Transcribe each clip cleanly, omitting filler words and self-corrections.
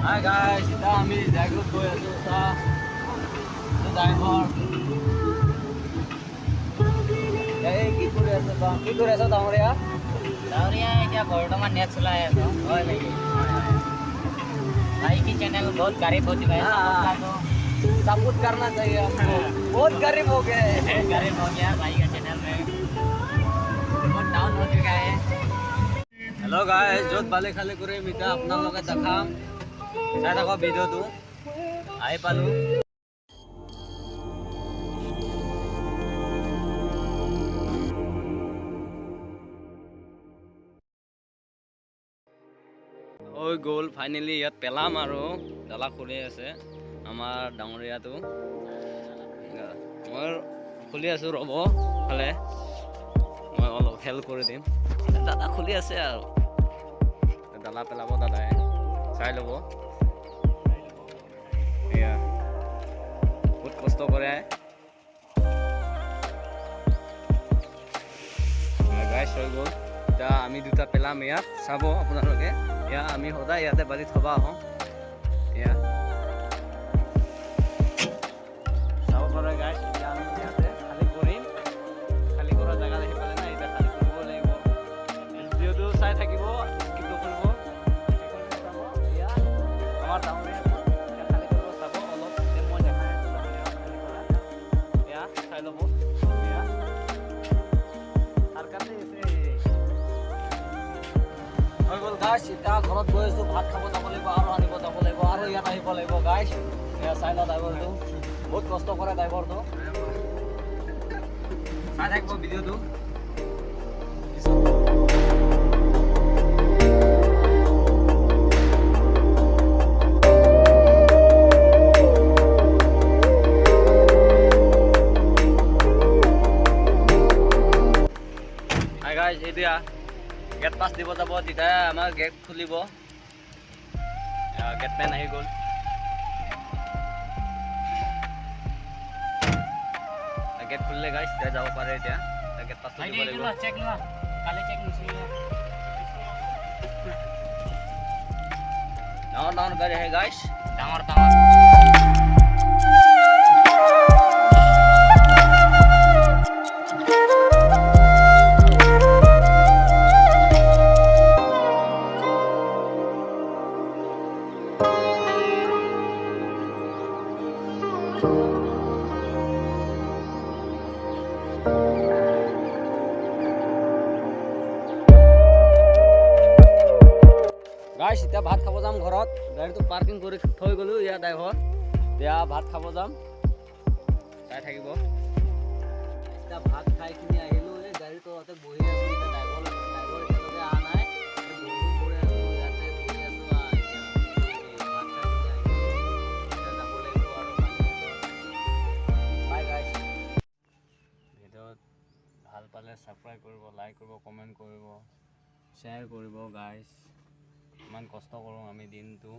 Hi guys, kita kami jagut boy aja sa driver. কি কৰি আছে তই? কি কৰি আছ ডাঙৰীয়া? ডাঙৰীয়া এতিয়া বৰ্তমান নেট চলাই আছো। হয় নেকি? भाई की चैनल बहुत गरीब हो चुका है। सपोर्ट करना चाहिए हमको। बहुत गरीब हो गए। गरीब हो गया भाई का चैनल में बहुत डाउन हो चुका है। हेलो गाइस, য'ত বালি খালি কৰি মিটা আপোনালোকে দেখাম। চাই থাকক ভিডিঅ'টো। আহি পালোঁ। হৈ গ'ল ফাইনেলি ইয়াত পেলাম আৰু দালা খুলি আছে আমাৰ ডাঙৰীয়াটো। মই খুলি আছোঁ ৰ'ব ফালে মই অলপ হেল্প কৰি দিম। দাদা খুলি আছে আৰু দালা পেলাব দাদাই চাই ল'ব। এয়া বহুত কষ্ট কৰে গাইছ হৈ গ'ল। এতিয়া আমি দুটা পেলাম ইয়াত চাব আপোনালোকে। এয়া আমি সদায় ইয়াতে বালি থবা আহোঁ। এয়া চাব পাৰে গাইছ। এতিয়া আমি ইয়াতে খালী কৰিম। খালী কৰা জেগা দেখি পালে না, এতিয়া খালী কৰিব লাগিব। ভিডিঅ'টো চাই থাকিব, স্কিপ নকৰিব। চাব এয়া আমাৰ ডাঙৰীয়াটো খালী কৰিব চাব অলপ। মই দেখাই আছোঁ ডাঙৰীয়া খালী কৰা। এয়া চাই ল'ব। এয়া তাৰ কাৰণে হৈ গ'ল গাইছ। এতিয়া ঘৰত গৈ আছোঁ, ভাত খাব যাব লাগিব আৰু আনিব যাব লাগিব আৰু ইয়াত আহিব লাগিব গাইছ। এয়া চাই লওঁ ড্ৰাইভাৰটো বহুত কষ্ট কৰে। ড্ৰাইভাৰটো চাই থাকিব ভিডিঅ'টো। হাই গাইছ, এতিয়া গেট পাছ দিব যাব, তেতিয়া আমাৰ গেট খুলিব। গেটমেন আহি গ'ল। গেট খুলিলে গাইছ, এতিয়া যাব পাৰে। এতিয়া গেট পাছ দিব লাগিব। चेक लो काले चेक ডাঙৰ ডাঙৰ গাড়ী আহে গাইছ। डांगर डांगर গাইছ এতিয়া ভাত খাব যাম ঘৰত। গাড়ীটো পাৰ্কিং কৰি থৈ গ'লোঁ। ইয়াত ড্ৰাইভাৰ এতিয়া ভাত খাব যাম, চাই থাকিব। এতিয়া ভাত খাই কিনি আহিলোঁ। এই গাড়ীটো ইয়াতে বহি আছোঁ। এতিয়া ড্ৰাইভাৰ এতিয়ালৈকে অহা নাই। বহি পৰি আছোঁ, ইয়াতে বহি আছোঁ। ভাত খাই কিনি আহিলোঁ। এতিয়া যাব লাগিব আৰু বাই গাইছ। ভিডিঅ'ত ভাল পালে ছাবস্ক্ৰাইব কৰিব, লাইক কৰিব, কমেণ্ট কৰিব, শ্বেয়াৰ কৰিব গাইছ। ইমান কষ্ট কৰোঁ আমি দিনটো।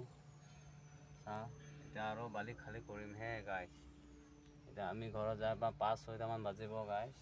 এতিয়া আৰু বালি খালী কৰিমহে গাইছ। এতিয়া আমি ঘৰত যাই 5-6টামান বাজিব গাইছ।